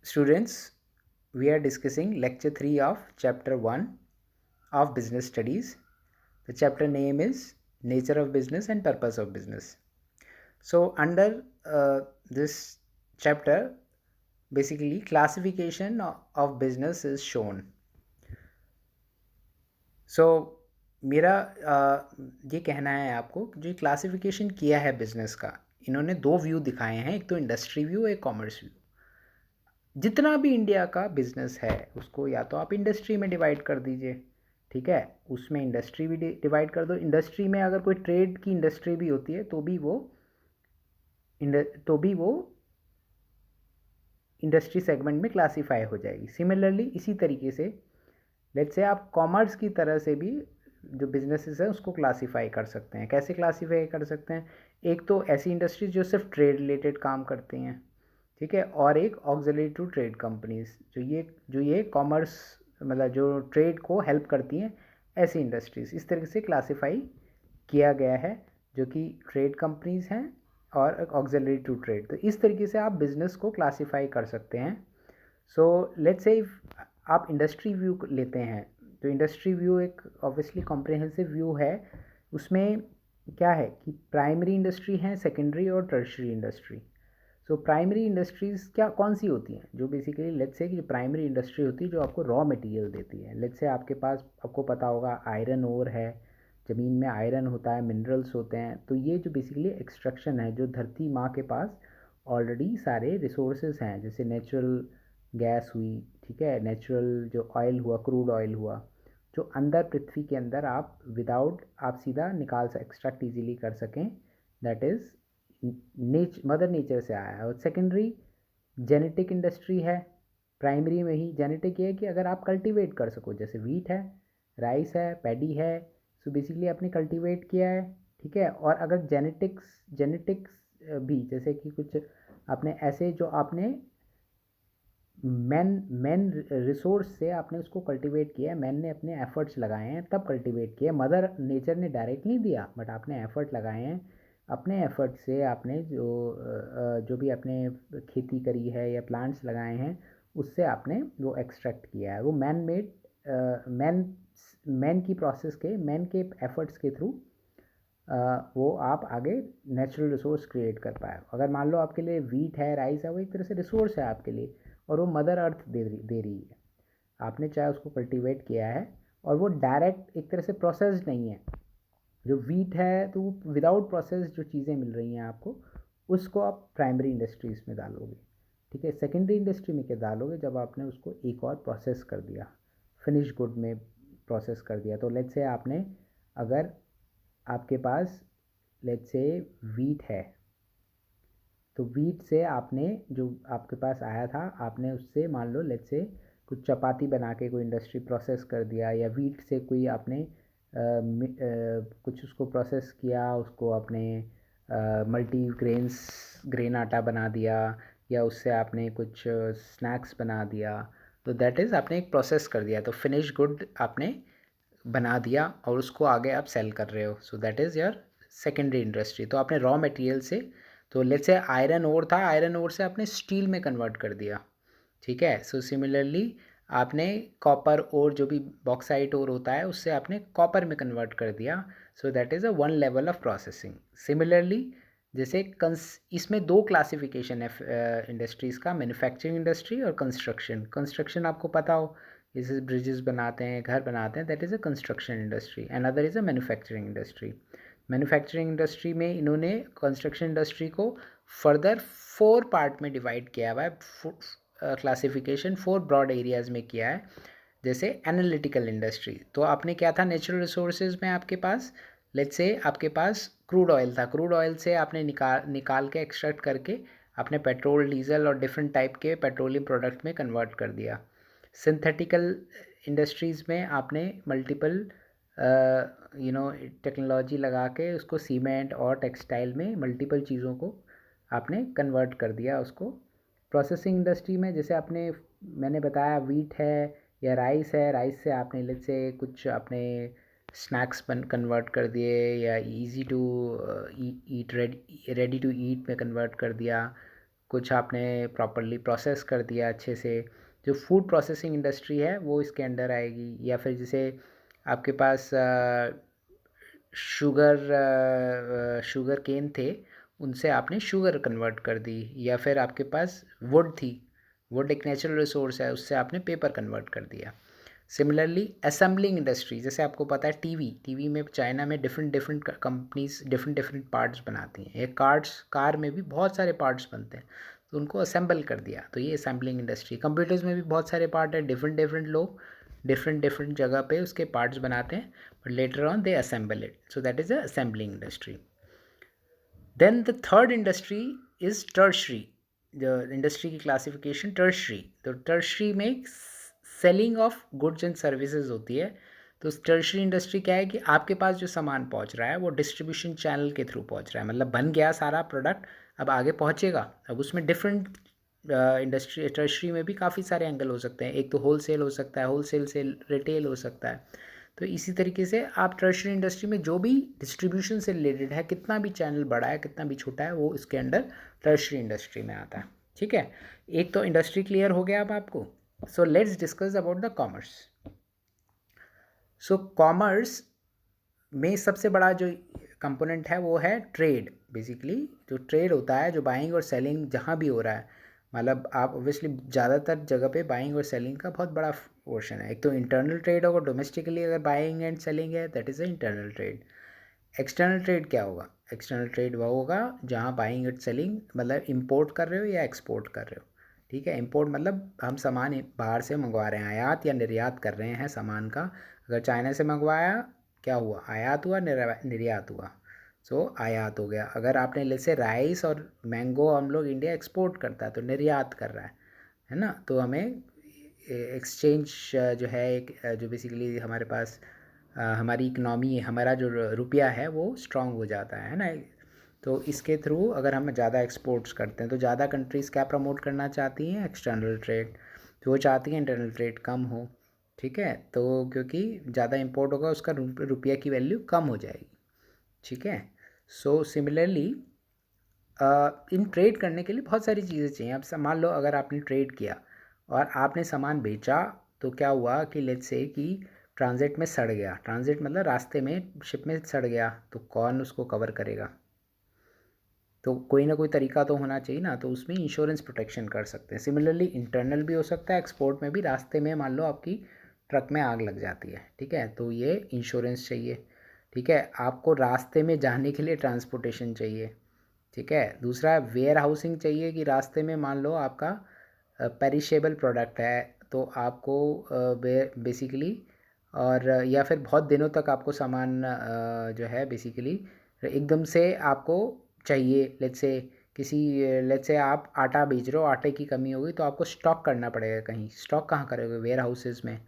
Students, we are discussing lecture 3 of chapter 1 of business studies. The chapter name is Nature of Business and Purpose of Business. So under this chapter, basically classification of business is shown. So मेरा ये कहना है आपको कि जो classification किया है business का, इन्होंने दो व्यू दिखाए हैं, एक तो इंडस्ट्री व्यू, एक कॉमर्स व्यू। जितना भी इंडिया का बिजनेस है उसको या तो आप इंडस्ट्री में डिवाइड कर दीजिए, ठीक है, उसमें इंडस्ट्री भी डिवाइड कर दो। इंडस्ट्री में अगर कोई ट्रेड की इंडस्ट्री भी होती है तो भी वो इंडस्ट्री सेगमेंट में क्लासीफाई हो जाएगी। सिमिलरली इसी तरीके से लेट्स से आप कॉमर्स की तरह से भी जो बिजनेसेस है उसको क्लासीफाई कर सकते हैं। कैसे क्लासीफाई कर सकते हैं? एक तो ऐसी इंडस्ट्रीज जो सिर्फ ट्रेड रिलेटेड काम करती हैं, ठीक है, और एक ऑक्सिलरी टू ट्रेड कंपनीज जो ये कॉमर्स मतलब जो ट्रेड को हेल्प करती हैं, ऐसी इंडस्ट्रीज इस तरीके से क्लासीफाई किया गया है, जो कि ट्रेड कंपनीज हैं और ऑक्सिलरी टू ट्रेड। तो इस तरीके से आप बिजनेस को क्लासीफाई कर सकते हैं। सो लेट्स से आप इंडस्ट्री व्यू लेते हैं, तो इंडस्ट्री व्यू एक ऑब्वियसली कॉम्प्रिहेंसिव व्यू है। उसमें क्या है कि प्राइमरी इंडस्ट्री है, सेकेंडरी और tertiary industry. So primary industries क्या कौन सी होती हैं? जो बेसिकली लेट्स से कि जो प्राइमरी इंडस्ट्री होती है जो आपको रॉ मटेरियल देती है। लेट्स से आपके पास, आपको पता होगा, आयरन ओर है, ज़मीन में आयरन होता है, मिनरल्स होते हैं। तो ये जो बेसिकली एक्सट्रैक्शन है, जो धरती माँ के पास ऑलरेडी सारे रिसोर्सेज हैं, जैसे नेचुरल गैस हुई, ठीक है, नेचुरल जो ऑयल हुआ, क्रूड ऑयल हुआ, जो अंदर पृथ्वी के अंदर आप विदाउट आप सीधा निकाल एक्सट्रैक्ट इजीली कर सकें, दैट इज़ मदर नेचर से आया है। और सेकेंडरी जेनेटिक इंडस्ट्री है। प्राइमरी में ही जेनेटिक ये है कि अगर आप कल्टीवेट कर सको, जैसे वीट है, राइस है, पैडी है, सो बेसिकली आपने कल्टीवेट किया है, ठीक है। और अगर जेनेटिक्स भी, जैसे कि कुछ आपने ऐसे जो आपने मैन रिसोर्स से आपने उसको कल्टीवेट किया है, मैन ने अपने एफर्ट्स लगाए हैं तब कल्टीवेट किया है। मदर नेचर ने डायरेक्ट नहीं दिया, बट आपने एफर्ट लगाए हैं। अपने एफर्ट से आपने जो भी आपने खेती करी है या प्लांट्स लगाए हैं, उससे आपने वो एक्सट्रैक्ट किया है। वो मैन मैन की प्रोसेस के, मैन के एफर्ट्स के थ्रू वो आप आगे नेचुरल रिसोर्स क्रिएट कर पाए। अगर मान लो आपके लिए वीट है, राइस है, वो एक तरह से रिसोर्स है आपके लिए, और वो मदर अर्थ दे रही है। आपने चाहे उसको कल्टीवेट किया है, और वो डायरेक्ट एक तरह से प्रोसेस्ड नहीं है। जो वीट है तो वो विदाउट प्रोसेस जो चीज़ें मिल रही हैं आपको, उसको आप प्राइमरी इंडस्ट्रीज़ में डालोगे, ठीक है। सेकेंडरी इंडस्ट्री में क्या डालोगे? जब आपने उसको एक और प्रोसेस कर दिया, फिनिश गुड में प्रोसेस कर दिया। तो लेट्स से आपने, अगर आपके पास लेट्स से वीट है, तो वीट से आपने जो आपके पास आया था, आपने उससे मान लो लेट्स से कुछ चपाती बना के कोई इंडस्ट्री प्रोसेस कर दिया, या वीट से कोई आपने कुछ उसको प्रोसेस किया, उसको आपने मल्टी ग्रेन आटा बना दिया, या उससे आपने कुछ स्नैक्स बना दिया। तो दैट इज़ आपने एक प्रोसेस कर दिया, तो फिनिश गुड आपने बना दिया और उसको आगे आप सेल कर रहे हो। सो that is your secondary industry. तो आपने रॉ मटेरियल से, तो लेट्स से आयरन ओर था, आयरन ओर से आपने स्टील में कन्वर्ट कर दिया, ठीक है। सो सिमिलरली आपने कॉपर और जो भी बॉक्साइट और होता है, उससे आपने कॉपर में कन्वर्ट कर दिया। सो that is a one level of processing. Similarly जैसे इसमें दो क्लासिफिकेशन है इंडस्ट्रीज़ का, मैन्युफैक्चरिंग इंडस्ट्री और कंस्ट्रक्शन। कंस्ट्रक्शन आपको पता हो, जैसे ब्रिजेस बनाते हैं, घर बनाते हैं, that is a construction industry. And other is a manufacturing industry. Manufacturing industry में इन्होंने कंस्ट्रक्शन इंडस्ट्री को फर्दर 4 पार्ट में डिवाइड किया हुआ है। क्लासिफिकेशन 4 ब्रॉड एरियाज़ में किया है। जैसे एनालिटिकल इंडस्ट्री, तो आपने क्या था, नेचुरल रिसोर्सेज में आपके पास लेट्स से आपके पास क्रूड ऑयल था, क्रूड ऑयल से आपने निकाल के एक्सट्रैक्ट करके आपने पेट्रोल, डीजल और डिफरेंट टाइप के पेट्रोलियम प्रोडक्ट में कन्वर्ट कर दिया। सिंथेटिकल इंडस्ट्रीज़ में आपने मल्टीपल टेक्नोलॉजी लगा के उसको सीमेंट और टेक्सटाइल में मल्टीपल चीज़ों को आपने कन्वर्ट कर दिया उसको। प्रोसेसिंग इंडस्ट्री में जैसे मैंने बताया वीट है या राइस है, राइस से आपने लेट्स से कुछ आपने स्नैक्स कन्वर्ट कर दिए, या easy to eat ready to eat में कन्वर्ट कर दिया। कुछ आपने प्रॉपरली प्रोसेस कर दिया अच्छे से, जो फूड प्रोसेसिंग इंडस्ट्री है वो इसके अंडर आएगी। या फिर जैसे आपके पास शुगर केन थे, उनसे आपने शुगर कन्वर्ट कर दी। या फिर आपके पास वुड थी, वुड एक नेचुरल रिसोर्स है, उससे आपने पेपर कन्वर्ट कर दिया। सिमिलरली असेंबलिंग इंडस्ट्री, जैसे आपको पता है टीवी में चाइना में different different companies different different parts बनाती हैं। एक कार में भी बहुत सारे पार्ट्स बनते हैं, तो उनको असेंबल कर दिया, तो ये असेंबलिंग इंडस्ट्री। कंप्यूटर्स में भी बहुत सारे पार्ट हैं, डिफरेंट डिफरेंट लोग डिफरेंट डिफरेंट जगह पे उसके पार्ट्स बनाते हैं, but later on they assemble it, so that is a assembling industry. Then the third industry is tertiary. जो इंडस्ट्री की क्लासिफिकेशन टर्शरी, तो टर्शरी में selling of goods and services होती है। तो टर्शरी इंडस्ट्री क्या है कि आपके पास जो सामान पहुंच रहा है वो डिस्ट्रीब्यूशन चैनल के थ्रू पहुंच रहा है, मतलब बन गया सारा प्रोडक्ट, अब आगे पहुंचेगा। अब उसमें डिफरेंट इंडस्ट्री टर्शरी में भी काफ़ी सारे एंगल हो सकते हैं। एक तो होलसेल हो सकता है, होलसेल से रिटेल हो सकता है। तो इसी तरीके से आप टर्शरी इंडस्ट्री में जो भी डिस्ट्रीब्यूशन से रिलेटेड है, कितना भी चैनल बड़ा है कितना भी छोटा है, वो इसके अंडर टर्शरी इंडस्ट्री में आता है। ठीक है, एक तो इंडस्ट्री क्लियर हो गया अब आपको। So let's discuss about the commerce. So commerce में सबसे बड़ा जो कंपोनेंट है वो है ट्रेड। बेसिकली जो ट्रेड होता है, जो बाइंग और सेलिंग जहाँ भी हो रहा है, मतलब आप ऑब्वियसली ज़्यादातर जगह पे बाइंग और सेलिंग का बहुत बड़ा पोर्शन है। एक तो इंटरनल ट्रेड होगा, डोमेस्टिकली अगर बाइंग एंड सेलिंग है, that is a internal trade. External trade क्या होगा? एक्सटर्नल ट्रेड वो होगा जहाँ बाइंग एंड सेलिंग, मतलब इंपोर्ट कर रहे हो या एक्सपोर्ट कर रहे हो। ठीक है, इंपोर्ट मतलब हम सामान बाहर से मंगवा रहे हैं, आयात या निर्यात कर रहे हैं सामान का। अगर चाइना से मंगवाया, क्या हुआ? आयात हुआ, निर्यात हुआ। सो आयात हो गया। अगर आपने जैसे राइस और मैंगो हम लोग इंडिया एक्सपोर्ट करता है, तो निर्यात कर रहा है ना। तो हमें एक्सचेंज जो है एक जो बेसिकली हमारे पास हमारी इकनॉमी, हमारा जो रुपया है वो स्ट्रांग हो जाता है ना। तो इसके थ्रू अगर हम ज़्यादा एक्सपोर्ट्स करते हैं, तो ज़्यादा कंट्रीज़ क्या प्रमोट करना चाहती हैं? External trade. तो वो चाहती हैं इंटरनल ट्रेड कम हो। ठीक है, तो क्योंकि ज़्यादा इंपोर्ट होगा, उसका रुपया की वैल्यू कम हो जाएगी। ठीक है, सो सिमिलरली इन ट्रेड करने के लिए बहुत सारी चीज़ें चाहिए। अब मान लो अगर आपने ट्रेड किया और आपने सामान बेचा, तो क्या हुआ कि लेट्स से कि ट्रांजिट में सड़ गया। ट्रांजिट मतलब रास्ते में शिप में सड़ गया, तो कौन उसको कवर करेगा? तो कोई ना कोई तरीका तो होना चाहिए ना, तो उसमें इंश्योरेंस प्रोटेक्शन कर सकते हैं। सिमिलरली इंटरनल भी हो सकता है, एक्सपोर्ट में भी। रास्ते में मान लो आपकी ट्रक में आग लग जाती है, ठीक है, तो ये इंश्योरेंस चाहिए। ठीक है, आपको रास्ते में जाने के लिए ट्रांसपोर्टेशन चाहिए। ठीक है, दूसरा वेयर हाउसिंग चाहिए कि रास्ते में मान लो आपका पेरिशेबल प्रोडक्ट है, तो आपको बेसिकली और या फिर बहुत दिनों तक आपको सामान जो है बेसिकली एकदम से आपको चाहिए। लेट्स से आप आटा बेच रहे हो, आटे की कमी होगी, तो आपको स्टॉक करना पड़ेगा कहीं। स्टॉक कहाँ करोगे? वेयर हाउसेज़ में।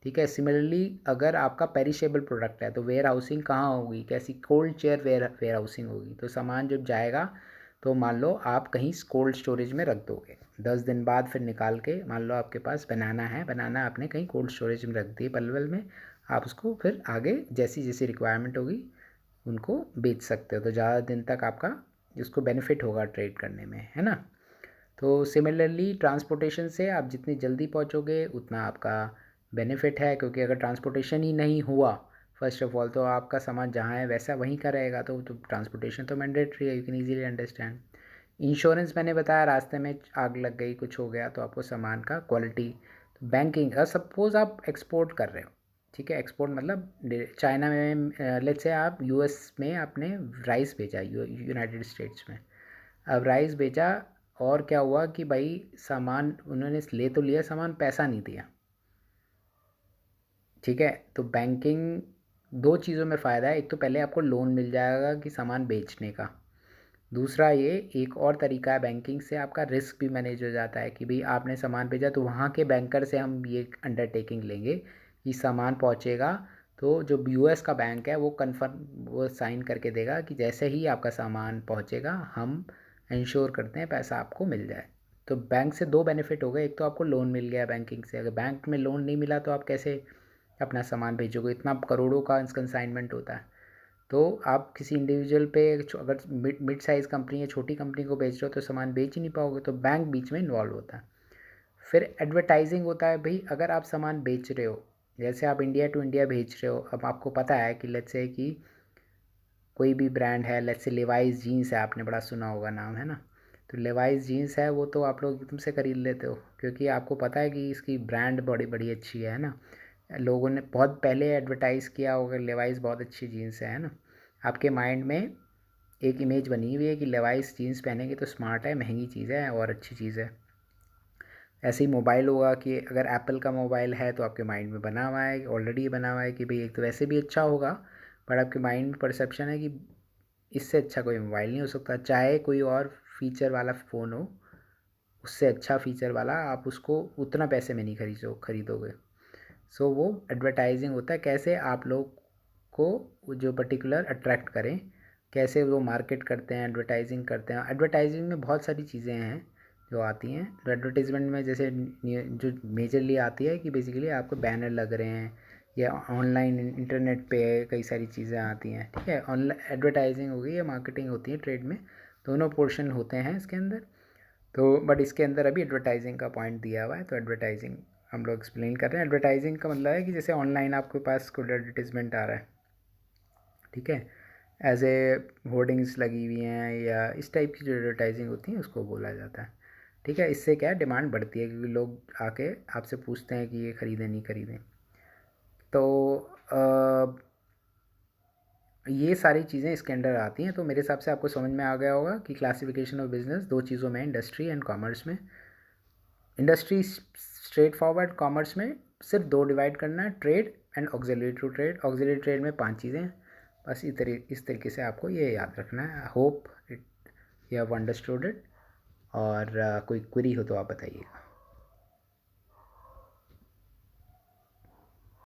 ठीक है, सिमिलरली अगर आपका पेरिशेबल प्रोडक्ट है, तो वेयर हाउसिंग कहाँ होगी? कैसी? कोल्ड चेयर वेयर हाउसिंग होगी। तो सामान जब जाएगा, तो मान लो आप कहीं कोल्ड स्टोरेज में रख दोगे, 10 दिन बाद फिर निकाल के, मान लो आपके पास बनाना है, बनाना आपने कहीं कोल्ड स्टोरेज में रख दी पलवल में, आप उसको फिर आगे जैसी जैसी रिक्वायरमेंट होगी उनको बेच सकते हो। तो ज़्यादा दिन तक आपका जिसको बेनिफिट होगा ट्रेड करने में, है ना। तो सिमिलरली ट्रांसपोर्टेशन से आप जितनी जल्दी पहुंचोगे उतना आपका बेनिफिट है, क्योंकि अगर ट्रांसपोर्टेशन ही नहीं हुआ फर्स्ट ऑफ ऑल, तो आपका सामान जहाँ है वैसा वहीं का रहेगा। तो ट्रांसपोर्टेशन तो मैंडेटरी है, you can easily understand. Insurance मैंने बताया, रास्ते में आग लग गई, कुछ हो गया, तो आपको सामान का क्वालिटी। तो बैंकिंग, सपोज़ आप एक्सपोर्ट कर रहे हो, ठीक है, एक्सपोर्ट मतलब चाइना में, लेट्स से आप यूएस में आपने राइस भेजा, यूनाइटेड स्टेट्स में। अब राइस भेजा, और क्या हुआ कि भाई सामान उन्होंने ले तो लिया सामान, पैसा नहीं दिया। ठीक है, तो बैंकिंग दो चीज़ों में फ़ायदा है। एक तो पहले आपको लोन मिल जाएगा कि सामान बेचने का। दूसरा ये एक और तरीका है बैंकिंग से, आपका रिस्क भी मैनेज हो जाता है कि भाई आपने सामान भेजा, तो वहाँ के बैंकर से हम ये अंडरटेकिंग लेंगे कि सामान पहुँचेगा, तो जो यूएस का बैंक है वो कन्फर्म, वो साइन करके देगा कि जैसे ही आपका सामान पहुँचेगा हम इंश्योर करते हैं पैसा आपको मिल जाए। तो बैंक से दो बेनिफिट हो गए। एक तो आपको लोन मिल गया बैंकिंग से, अगर बैंक में लोन नहीं मिला तो आप कैसे अपना सामान भेजोगे? इतना करोड़ों का कंसाइनमेंट होता है। तो आप किसी इंडिविजुअल पे अगर मिड साइज़ कंपनी या छोटी कंपनी को बेच रहे हो तो सामान बेच ही नहीं पाओगे, तो बैंक बीच में इन्वॉल्व होता है। फिर एडवर्टाइजिंग होता है भाई, अगर आप सामान बेच रहे हो, जैसे आप इंडिया टू इंडिया भेज रहे हो, अब आपको पता है कि लेट्स से कि कोई भी ब्रांड है, लेट्स से लेवाइस जीन्स है, आपने बड़ा सुना होगा नाम, है ना। तो लेवाइस जीन्स है, वो तो आप लोग एकदम से खरीद लेते हो क्योंकि आपको पता है कि इसकी ब्रांड बड़ी बड़ी अच्छी है ना। लोगों ने बहुत पहले एडवर्टाइज़ किया होगा लेवाइस बहुत अच्छी जीन्स है ना। आपके माइंड में एक इमेज बनी हुई है कि लेवाइस जीन्स पहनेंगे तो स्मार्ट है, महंगी चीज़ है और अच्छी चीज़ है। ऐसे ही मोबाइल होगा कि अगर एप्पल का मोबाइल है तो आपके माइंड में बना हुआ है, ऑलरेडी बना हुआ है कि भाई एक तो वैसे भी अच्छा होगा, पर आपके माइंड में परसेप्शन है कि इससे अच्छा कोई मोबाइल नहीं हो सकता, चाहे कोई और फीचर वाला फ़ोन हो, उससे अच्छा फीचर वाला आप उसको उतना पैसे में नहीं खरीदोगे। सो वो एडवर्टाइजिंग होता है, कैसे आप लोग को जो पर्टिकुलर अट्रैक्ट करें, कैसे वो मार्केट करते हैं, एडवर्टाइजिंग करते हैं। एडवर्टाइजिंग में बहुत सारी चीज़ें हैं जो आती हैं। तो एडवर्टाइजमेंट में जैसे जो मेजरली आती है कि बेसिकली आपको बैनर लग रहे हैं या ऑनलाइन इंटरनेट पे कई सारी चीज़ें आती हैं, ठीक है। ऑनलाइन एडवर्टाइजिंग हो गई या मार्केटिंग होती है, ट्रेड में दोनों पोर्शन होते हैं इसके अंदर। तो बट इसके अंदर अभी एडवर्टाइजिंग का पॉइंट दिया हुआ है, तो एडवर्टाइजिंग हम लोग एक्सप्लेन कर रहे हैं। एडवर्टाइजिंग का मतलब है कि जैसे ऑनलाइन आपके पास कोई एडवर्टीज़मेंट आ रहा है, ठीक है, एज ए होर्डिंग्स लगी हुई हैं या इस टाइप की जो एडवर्टाइजिंग होती है उसको बोला जाता है, ठीक है। इससे क्या डिमांड बढ़ती है क्योंकि लोग आके आपसे पूछते हैं कि ये ख़रीदें नहीं ख़रीदें। तो ये सारी चीज़ें इसके अंडर आती हैं। तो मेरे हिसाब से आपको समझ में आ गया होगा कि क्लासिफिकेशन ऑफ बिजनेस दो चीज़ों में, इंडस्ट्री एंड कॉमर्स में। इंडस्ट्री स्ट्रेट फॉरवर्ड, कॉमर्स में सिर्फ दो डिवाइड करना है, trade and auxiliary to trade. Auxiliary trade में 5 चीज़ें हैं, बस इस तरीके से आपको ये याद रखना है। Hope it you have understood it. और कोई क्वेरी हो तो आप बताइएगा।